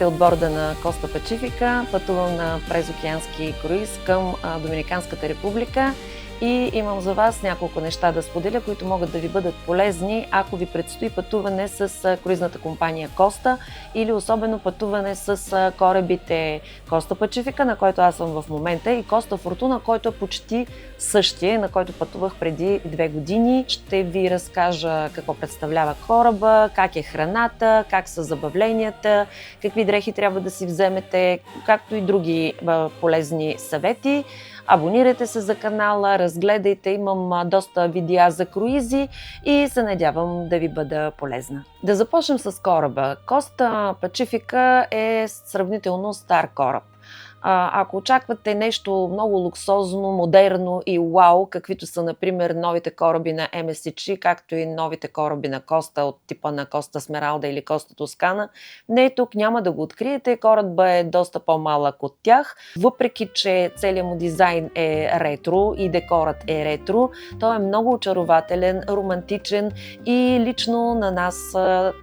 Здравейте от борда на Коста Пацифика. Пътувам на презокеански круиз към Доминиканската република и имам за вас няколко неща да споделя, които могат да ви бъдат полезни, ако ви предстои пътуване с круизната компания Коста или особено пътуване с корабите Коста Пацифика, на който аз съм в момента, и Коста Фортуна, който е почти същия, на който пътувах преди 2 години. Ще ви разкажа какво представлява кораба, как е храната, как са забавленията, какви дрехи трябва да си вземете, както и други полезни съвети. Абонирайте се за канала, разгледайте, имам доста видеа за круизи и се надявам да ви бъда полезна. Да започнем с кораба. Коста Пацифика е сравнително стар кораб. Ако очаквате нещо много луксозно, модерно и вау, каквито са, например, новите кораби на MSC, както и новите кораби на Коста от типа на Коста Смералда или Коста Тоскана, не, тук няма да го откриете. Корабът е доста по-малък от тях. Въпреки че целият му дизайн е ретро и декорът е ретро, той е много очарователен, романтичен и лично на нас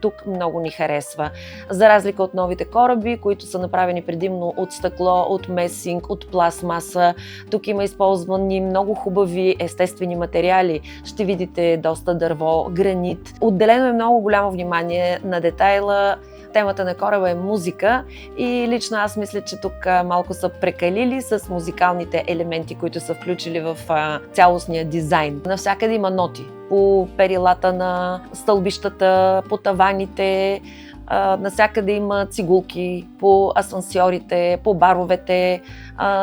тук много ни харесва. За разлика от новите кораби, които са направени предимно от стъкло, от месинг, от пластмаса. Тук има използвани много хубави естествени материали. Ще видите доста дърво, гранит. Отделено е много голямо внимание на детайла. Темата на кораба е музика и лично аз мисля, че тук малко са прекалили с музикалните елементи, които са включили в цялостния дизайн. Навсякъде има ноти по перилата на стълбищата, по таваните. Навсякъде има цигулки по асансьорите, по баровете,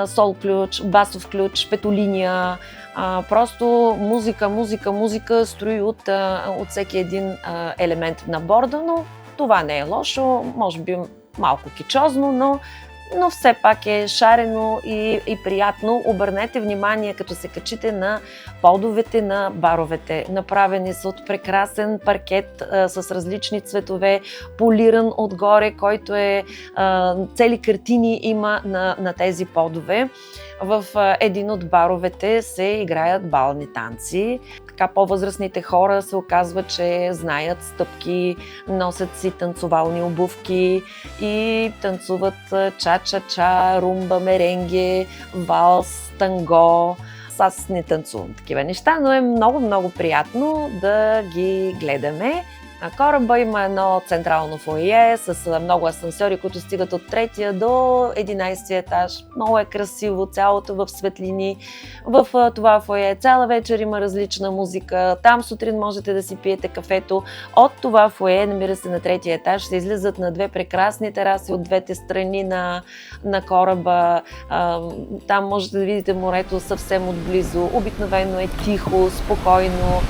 сол ключ, басов ключ, петолиния. Просто музика строи от всеки един елемент на борда, но това не е лошо, може би малко кичозно, но все пак е шарено и приятно. Обърнете внимание, като се качите на подовете на баровете. Направени са от прекрасен паркет с различни цветове, полиран отгоре, който е цели картини има на тези подове. В един от баровете се играят бални танци. Така по-възрастните хора се оказва, че знаят стъпки, носят си танцовални обувки и танцуват ча-ча-ча, румба, меренге, валс, танго. Аз не танцувам такива неща, но е много приятно да ги гледаме. На кораба има едно централно фоайе с много асансьори, които стигат от 3-я до 11-я етаж. Много е красиво, цялото в светлини. В това фоайе цяла вечер има различна музика. Там сутрин можете да си пиете кафето. От това фоайе, намира се на 3-я етаж, се излизат на 2 прекрасни тераси от двете страни на кораба. Там можете да видите морето съвсем отблизо. Обикновено е тихо, спокойно.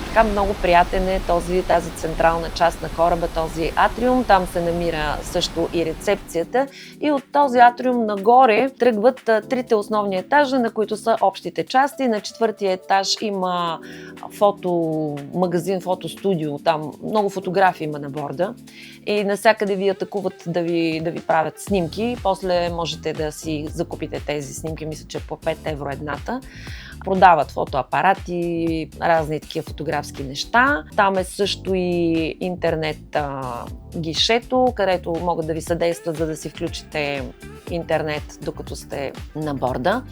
Така много приятен е тази централна част на кораба, този атриум. Там се намира също и рецепцията. И от този атриум нагоре тръгват 3-те основни етажа, на които са общите части. На 4-тия етаж има фотомагазин, фотостудио. Там много фотографии има на борда. И навсякъде ви атакуват да ви правят снимки. После можете да си закупите тези снимки. Мисля, че по 5 евро едната. Продават фотоапарати, разни такива фотографски неща. Там е също и интернет гишето, където могат да ви съдействат, за да си включите интернет, докато сте на борда.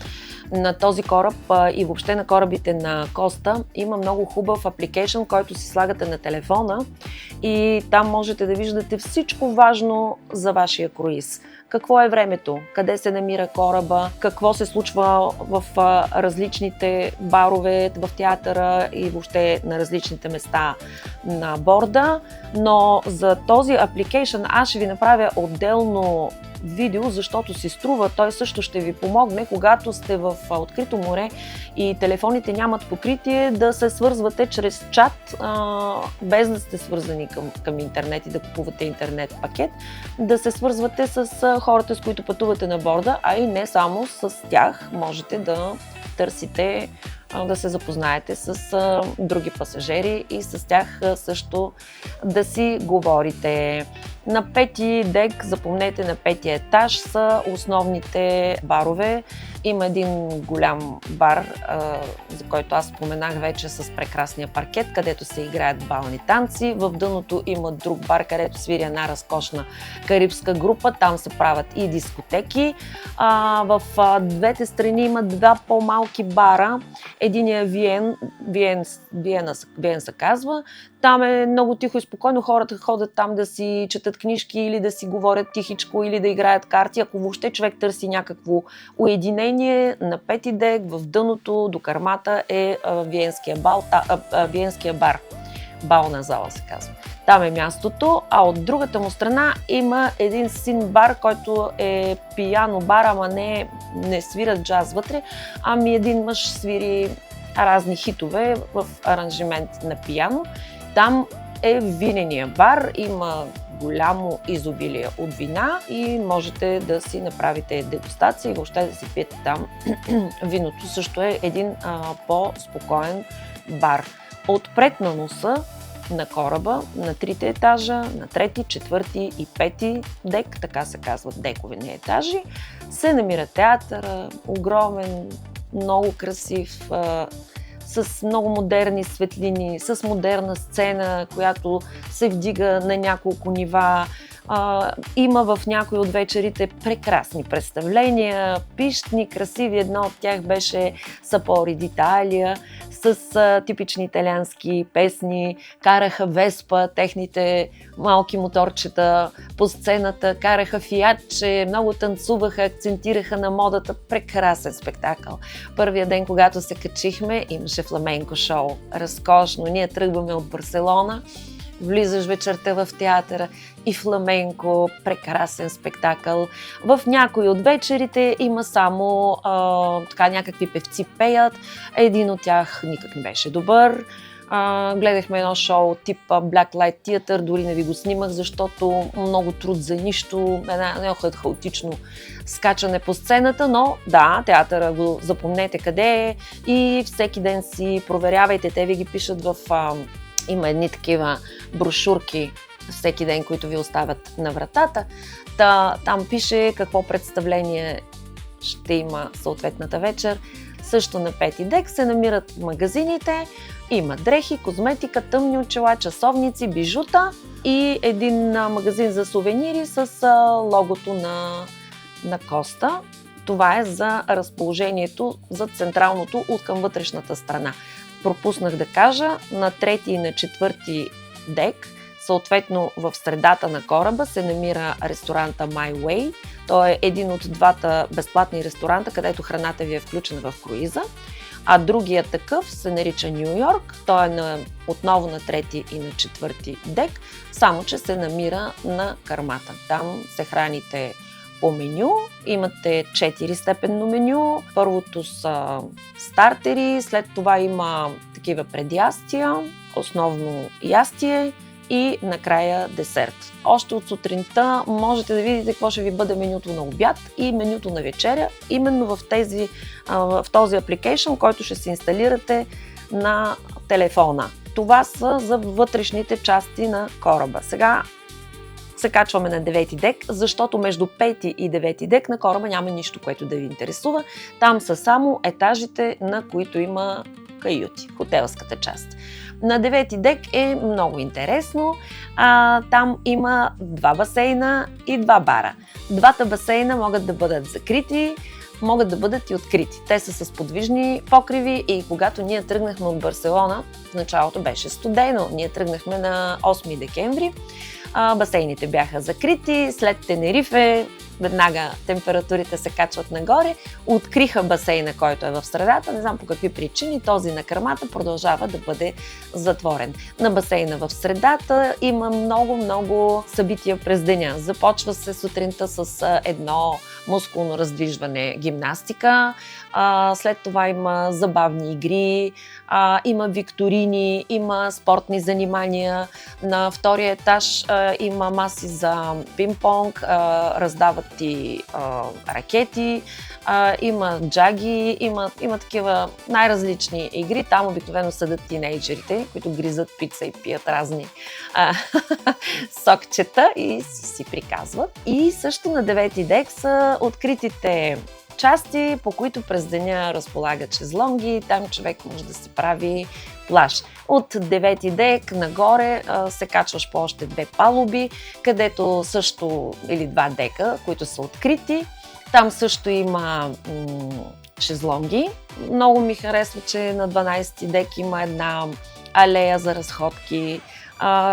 На този кораб и въобще на корабите на Коста има много хубав апликейшн, който си слагате на телефона и там можете да виждате всичко важно за вашия круиз. Какво е времето, къде се намира кораба, какво се случва в различните барове, в театъра и въобще на различните места на борда. Но за този апликейшн аз ще ви направя отделно видео, защото си струва. Той също ще ви помогне, когато сте в открито море и телефоните нямат покритие, да се свързвате чрез чат, без да сте свързани към интернет и да купувате интернет пакет, да се свързвате с хората, с които пътувате на борда, а и не само с тях. Можете да търсите да се запознаете с други пасажери и с тях също да си говорите. На пети дек, запомнете, на петия етаж са основните барове. Има един голям бар, за който аз споменах вече, с прекрасния паркет, където се играят бални танци. В дъното има друг бар, където свири една разкошна карибска група. Там се правят и дискотеки. В двете страни има два по-малки бара. Единият Виен се казва. Там е много тихо и спокойно. Хората ходят там да си четат книжки или да си говорят тихичко, или да играят карти. Ако въобще човек търси някакво уединение, на пети дек, в дъното, до кармата е Виенския бар. Бална зала се казва. Там е мястото, а от другата му страна има един син бар, който е пияно бар, ама не свират джаз вътре, ами един мъж свири разни хитове в аранжимент на пияно. Там е винения бар, има голямо изобилие от вина и можете да си направите дегустация и въобще да си пиете там виното. Също е един по-спокоен бар. Отпред на носа на кораба, на трите етажа, на трети, четвърти и пети дек, така се казват дековени етажи, се намира театъра, огромен, много красив, с много модерни светлини, с модерна сцена, която се вдига на няколко нива. Има в някои от вечерите прекрасни представления, пищни, красиви. Едно от тях беше Сапори d'Italia с типични италиански песни. Караха Веспа, техните малки моторчета по сцената, караха фиатче, много танцуваха, акцентираха на модата. Прекрасен спектакъл. Първия ден, когато се качихме, имаше фламенко шоу. Разкошно. Ние тръгваме от Барселона. Влизаш вечерта в театъра и фламенко, прекрасен спектакъл. В някои от вечерите има само някакви певци пеят. Един от тях никак не беше добър. Гледахме едно шоу тип Black Light Theater, дори не ви го снимах, защото много труд за нищо, едно хаотично скачане по сцената, но да, театъра го запомнете къде е и всеки ден си проверявайте, те ви ги пишат има едни такива брошурки всеки ден, които ви оставят на вратата. Там пише какво представление ще има съответната вечер. Също на пети дек се намират магазините. Има дрехи, козметика, тъмни очила, часовници, бижута и един магазин за сувенири с логото на Коста. Това е за разположението за централното от към вътрешната страна. Пропуснах да кажа, на трети и на четвърти дек, съответно в средата на кораба, се намира ресторанта My Way. Той е един от двата безплатни ресторанта, където храната ви е включена в круиза. А другия такъв се нарича Ню Йорк. Той е отново на трети и на четвърти дек, само че се намира на кармата. Там се храните по меню. Имате 4-степенно меню. Първото са стартери, след това има такива предястия, основно ястие и накрая десерт. Още от сутринта можете да видите какво ще ви бъде менюто на обяд и менюто на вечеря, именно в този апликейшън, който ще се инсталирате на телефона. Това са за вътрешните части на кораба. Сега се качваме на 9 дек, защото между 5 и 9 дек на кораба няма нищо, което да ви интересува. Там са само етажите, на които има каюти, хотелската част. На 9 дек е много интересно. Там има 2 басейна и 2 бара. Двата басейна могат да бъдат закрити, могат да бъдат и открити. Те са с подвижни покриви и когато ние тръгнахме от Барселона, в началото беше студено. Ние тръгнахме на 8 декември. Басейните бяха закрити, след Тенерифе веднага температурите се качват нагоре, откриха басейна, който е в средата, не знам по какви причини, този на кърмата продължава да бъде затворен. На басейна в средата има много събития през деня. Започва се сутринта с едно мускулно раздвижване, гимнастика. След това има забавни игри, има викторини, има спортни занимания. На втория етаж има маси за пинг-понг, раздават ти ракети, има джаги, има такива най-различни игри. Там обикновено седат тинейджерите, които гризат пица и пият разни сокчета и си приказват. И също на 9-ти дек са откритите части, по които през деня разполагат шезлонги. Там човек може да си прави плаж. От 9-ти дек нагоре се качваш по още 2 палуби, където също или 2 дека, които са открити. Там също има шезлонги. Много ми харесва, че на 12-ти дек има една алея за разходки.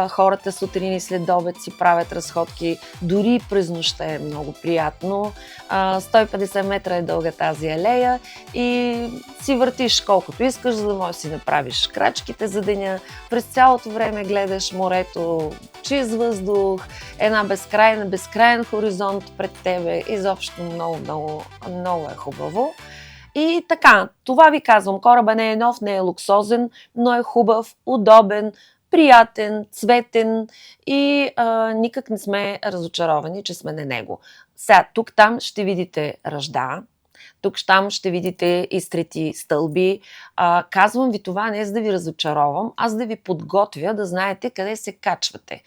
Хората сутрин и след обед си правят разходки. Дори през нощта е много приятно. 150 метра е дълга тази алея и си въртиш колкото искаш, за да можеш да си направиш крачките за деня. През цялото време гледаш морето, чист въздух, една безкрайен хоризонт пред тебе. Изобщо много е хубаво. И така, това ви казвам, кораба не е нов, не е луксозен, но е хубав, удобен, приятен, цветен и никак не сме разочаровани, че сме на него. Сега, тук-там ще видите ръжда, тук-там ще видите изтрети стълби. Казвам ви това не за да ви разочаровам, аз да ви подготвя да знаете къде се качвате.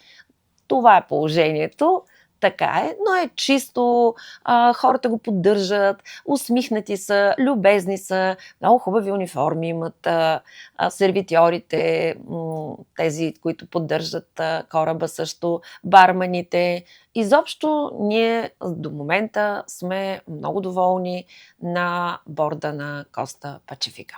Това е положението. Така е, но е чисто, хората го поддържат, усмихнати са, любезни са, много хубави униформи имат сервитьорите, тези, които поддържат кораба също, барманите. Изобщо ние до момента сме много доволни на борда на Коста Пачифика.